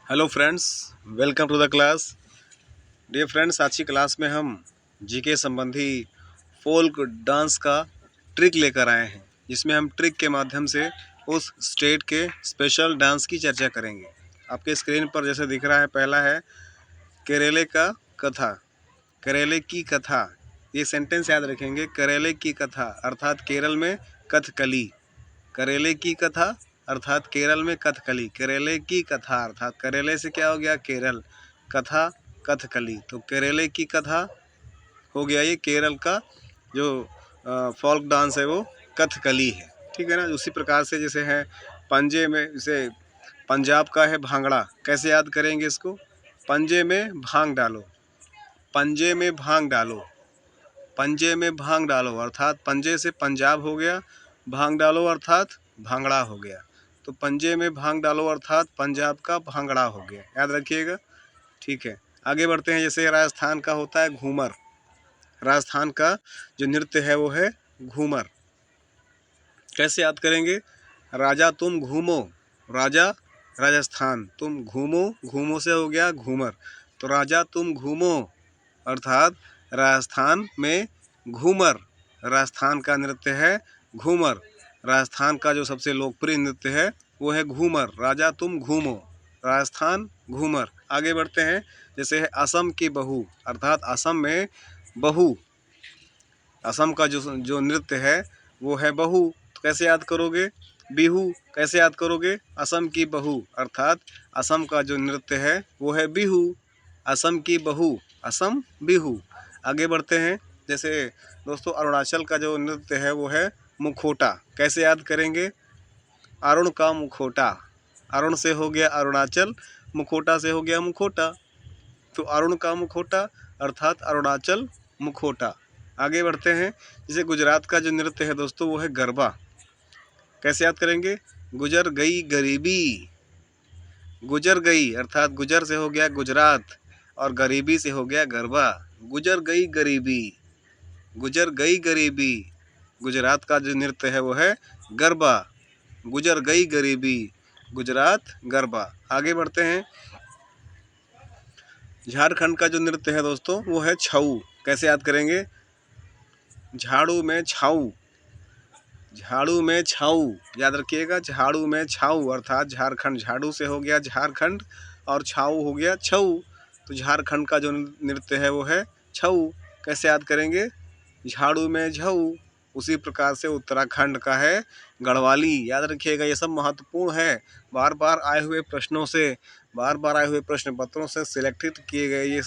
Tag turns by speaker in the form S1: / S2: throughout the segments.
S1: Hello friends, welcome to the class. Dear friends, आज की class में हम जीके संबंधी फोल्क डांस का ट्रिक लेकर आए हैं, जिसमें हम ट्रिक के माध्यम से उस स्टेट के स्पेशल डांस की चर्चा करेंगे। आपके स्क्रीन पर जैसे दिख रहा है, पहला है केरले का कथा, केरले की कथा। ये सेंटेंस याद रखेंगे, केरले की कथा अर्थात केरल में कथकली। करेले की कथा अर्थात केरल में कथकली। करेले की कथा अर्थात करेले से क्या हो गया, केरल, कथा कथकली। तो करेले की कथा हो गया ये केरल का जो फोल्क डांस है वो कथकली है, ठीक है ना। उसी प्रकार से जैसे है पंजे में, जैसे पंजाब का है भांगड़ा। कैसे याद करेंगे इसको, पंजे में भांग डालो, पंजे में भांग डालो, पंजे में भांग डालो अर्थात पंजे से पंजाब हो गया, भांग डालो अर्थात भांगड़ा हो गया। तो पंजे में भांग डालो अर्थात पंजाब का भांगड़ा हो गया, याद रखिएगा, ठीक है। आगे बढ़ते हैं। जैसे राजस्थान का होता है घूमर, राजस्थान का जो नृत्य है वो है घूमर। कैसे याद करेंगे, राजा तुम घूमो, राजा राजस्थान, तुम घूमो, घूमो से हो गया घूमर। तो राजा तुम घूमो अर्थात राजस्थान में घूमर, राजस्थान का नृत्य है घूमर। राजस्थान का जो सबसे लोकप्रिय नृत्य है वो है घूमर। राजा तुम घूमो, राजस्थान घूमर। आगे बढ़ते हैं। जैसे है असम की बहू अर्थात असम में बहू, असम का जो नृत्य है वो है बहू। तो कैसे याद करोगे, बिहू। कैसे याद करोगे, असम की बहू अर्थात असम का जो नृत्य है वो है बिहू, असम की बहू, असम बिहू। आगे बढ़ते हैं। जैसे दोस्तों अरुणाचल का जो नृत्य है वो है मुखोटा। कैसे याद करेंगे, अरुण का मुखोटा, अरुण से हो गया अरुणाचल, मुखोटा से हो गया मुखोटा। तो अरुण का मुखोटा अर्थात अरुणाचल मुखोटा। आगे बढ़ते हैं। जैसे गुजरात का जो नृत्य है दोस्तों वो है गरबा। कैसे याद करेंगे, गुजर गई गरीबी, गुजर गई अर्थात गुजर से हो गया गुजरात और गरीबी से हो गया गरबा। गुजर गई गरीबी, गुजर गई गरीबी। गुजरात का जो नृत्य है वो है गरबा, गुजर गई गरीबी, गुजरात गरबा। आगे बढ़ते हैं। झारखंड का जो नृत्य है दोस्तों वो है छऊ। कैसे याद करेंगे, झाड़ू में छाऊ, झाड़ू में छाऊ, याद रखिएगा, झाड़ू में छाऊ अर्थात झारखंड, झाड़ू से हो गया झारखंड और छाऊ हो गया छऊ। तो झारखंड का जो नृत्य है वो है छऊ। कैसे याद करेंगे, झाड़ू में झऊ। उसी प्रकार से उत्तराखंड का है गढ़वाली। याद रखिएगा, ये सब महत्वपूर्ण है, बार बार आए हुए प्रश्नों से, बार बार आए हुए प्रश्न पत्रों से सिलेक्टेड किए गए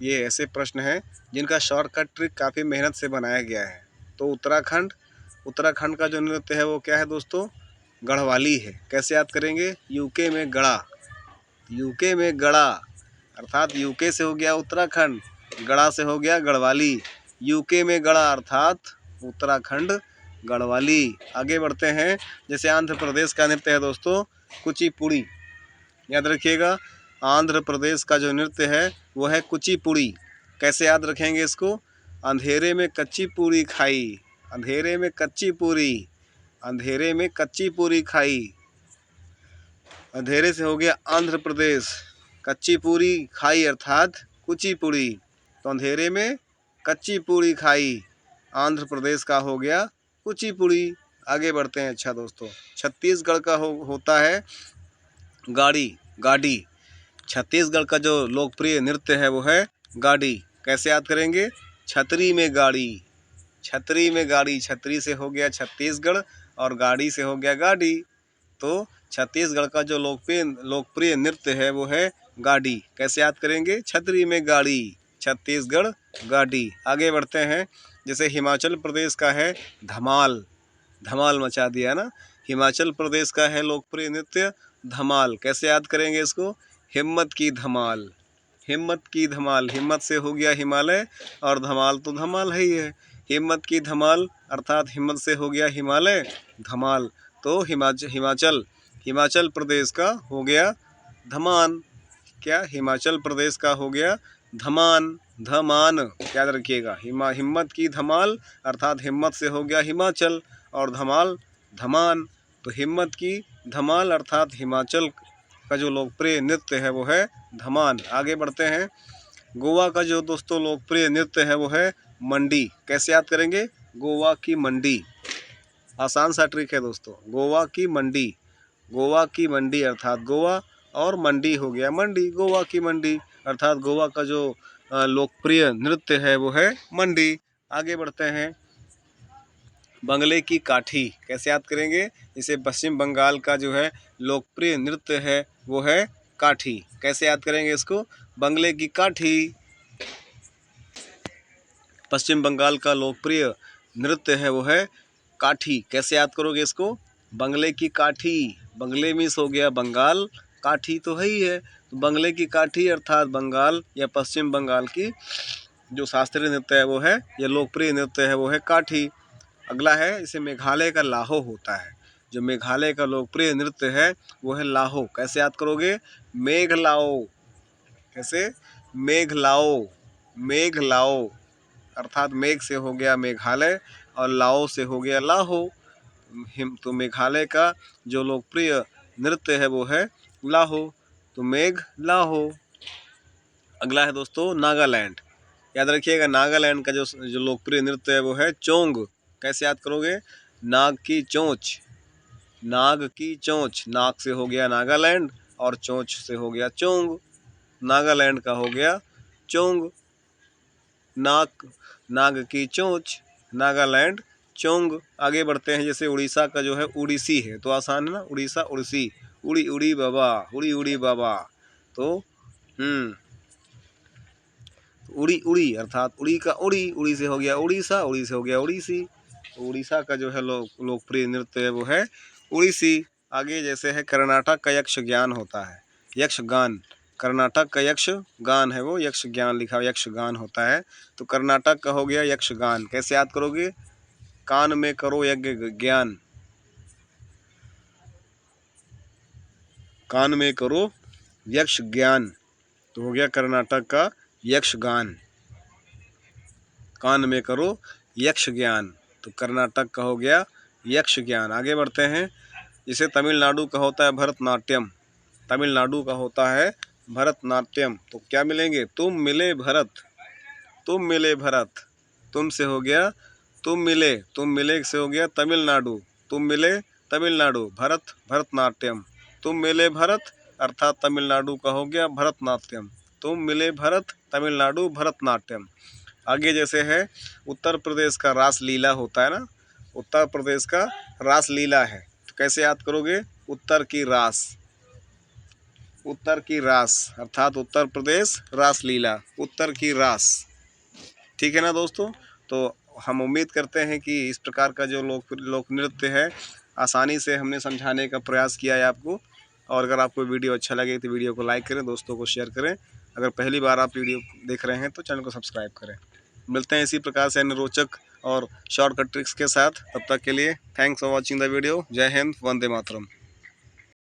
S1: ये ऐसे प्रश्न हैं जिनका शॉर्टकट ट्रिक काफ़ी मेहनत से बनाया गया है। तो उत्तराखंड का जो नृत्य है वो क्या है दोस्तों, गढ़वाली है। कैसे याद करेंगे, यूके में गड़ा, यूके में गड़ा अर्थात यूके से हो गया उत्तराखंड, गड़ा से हो गया गढ़वाली। यूके में गड़ा अर्थात उत्तराखंड गढ़वाली। आगे बढ़ते हैं। जैसे आंध्र प्रदेश का नृत्य है दोस्तों कुचिपुड़ी। याद रखिएगा, आंध्र प्रदेश का जो नृत्य है वो है कुचिपुड़ी। कैसे याद रखेंगे इसको, अंधेरे में कच्ची पूरी खाई, अंधेरे में कच्ची पूरी, अंधेरे में कच्ची पूरी खाई। अंधेरे से हो गया आंध्र प्रदेश, कच्ची पूरी खाई अर्थात कुचिपुड़ी। तो अंधेरे में कच्ची पूरी खाई, आंध्र प्रदेश का हो गया कुचिपुड़ी। आगे बढ़ते हैं। अच्छा दोस्तों, छत्तीसगढ़ का होता है गाड़ी, गाड़ी। छत्तीसगढ़ का जो लोकप्रिय नृत्य है वो है गाड़ी। कैसे याद करेंगे, छतरी में गाड़ी, छतरी में गाड़ी, छतरी से हो गया छत्तीसगढ़ और गाड़ी से हो गया गाड़ी। तो छत्तीसगढ़ का जो लोकप्रिय नृत्य है वो है गाड़ी। कैसे याद करेंगे, छतरी में गाड़ी, छत्तीसगढ़ गाड़ी। आगे बढ़ते हैं। जैसे हिमाचल प्रदेश का है धमाल, धमाल मचा दिया ना। हिमाचल प्रदेश का है लोकप्रिय नृत्य धमाल। कैसे याद करेंगे इसको, हिम्मत की धमाल, हिम्मत की धमाल, हिम्मत से हो गया हिमालय और धमाल तो धमाल है ही है। हिम्मत की धमाल अर्थात हिम्मत से हो गया हिमालय, धमाल। तो हिमाचल प्रदेश का हो गया धमान। क्या, हिमाचल प्रदेश का हो गया धमान, धमान। याद रखिएगा, हिम्मत की धमाल अर्थात हिम्मत से हो गया हिमाचल और धमाल धमान। तो हिम्मत की धमाल अर्थात हिमाचल का जो लोकप्रिय नृत्य है वो है धमाल। आगे बढ़ते हैं। गोवा का जो दोस्तों लोकप्रिय नृत्य है वो है मंडी। कैसे याद करेंगे? गोवा की मंडी। आसान सा ट्रिक है दोस्तों, गोवा की मंडी। गोवा की मंडी अर्थात गोवा और मंडी हो गया मंडी, गोवा की मंडी अर्थात गोवा का जो लोकप्रिय नृत्य है वो है मंडी। आगे बढ़ते हैं। बंगले की काठी कैसे याद करेंगे? इसे पश्चिम बंगाल का जो है लोकप्रिय नृत्य है वो है काठी। कैसे याद करेंगे इसको? बंगले की काठी। पश्चिम बंगाल का लोकप्रिय नृत्य है वो है काठी। कैसे याद करोगे इसको? बंगले की काठी। बंगले मीन्स हो गया बंगाल, काठी तो है ही है, तो बंगले की काठी अर्थात बंगाल या पश्चिम बंगाल की जो शास्त्रीय नृत्य है वो है, या लोकप्रिय नृत्य है वो है काठी। अगला है, इसे मेघालय का लाहो होता है। जो मेघालय का लोकप्रिय नृत्य है वो है लाहो। कैसे याद करोगे? मेघ लाओ। कैसे? मेघ लाओ। मेघ लाओ अर्थात मेघ से हो गया मेघालय और लाओ से हो गया लाहो। तो मेघालय का जो लोकप्रिय नृत्य है वो है लाहो, तो मेघ लाहो। अगला है दोस्तों नागालैंड। याद रखिएगा, नागालैंड का जो लोकप्रिय नृत्य है वो है चोंग। कैसे याद करोगे? नाग की चोंच। नाग की चोंच, नाग से हो गया नागालैंड और चोंच से हो गया चोंग। नागालैंड का हो गया चोंग। नाग की चोंच, नागालैंड चोंग। आगे बढ़ते हैं। जैसे उड़ीसा का जो है उड़ीसी है, तो आसान है ना, उड़ीसा उड़ीसी। उड़ी उड़ी बाबा, उड़ी उड़ी बाबा। तो उड़ी उड़ी अर्थात उड़ी का उड़ी, उड़ी से हो गया उड़ीसा, उड़ी से हो गया उड़ीसी। तो उड़ीसा का जो है लोकप्रिय नृत्य है वो है उड़ीसी। आगे जैसे है कर्नाटक का यक्ष ज्ञान होता है, यक्ष गान। कर्नाटक का यक्ष गान है वो, यक्ष ज्ञान लिखा हुआ यक्ष गान होता है, तो कर्नाटक का हो गया यक्ष गान। कैसे याद करोगे? कान में करो यज्ञ ज्ञान। कान में करो यक्ष ज्ञान, तो हो गया कर्नाटक का यक्ष गान। कान में करो यक्ष ज्ञान, तो कर्नाटक का हो गया यक्ष ज्ञान। आगे बढ़ते हैं। इसे तमिलनाडु का होता है भरतनाट्यम। तमिलनाडु का होता है भरतनाट्यम। तो क्या मिलेंगे? तुम मिले भरत, तुम मिले भरत। तुम से हो गया तुम मिले, तुम मिले से हो गया तमिलनाडु, तुम मिले तमिलनाडु। भरत भरतनाट्यम, तुम मिले भरत अर्थात तमिलनाडु का हो गया भरतनाट्यम। तुम मिले भरत, तमिलनाडु भरतनाट्यम। आगे जैसे है उत्तर प्रदेश का रास लीला होता है ना, उत्तर प्रदेश का रास लीला है, तो कैसे याद करोगे? उत्तर की रास। उत्तर की रास अर्थात उत्तर प्रदेश रास लीला, उत्तर की रास। ठीक है ना दोस्तों? तो हम उम्मीद करते हैं कि इस प्रकार का जो लोक नृत्य है आसानी से हमने समझाने का प्रयास किया है आपको। और अगर आपको वीडियो अच्छा लगे तो वीडियो को लाइक करें, दोस्तों को शेयर करें। अगर पहली बार आप वीडियो देख रहे हैं तो चैनल को सब्सक्राइब करें। मिलते हैं इसी प्रकार से अन्य रोचक और शॉर्टकट ट्रिक्स के साथ। तब तक के लिए thanks for watching the video. जय हिंद, वंदे मातरम।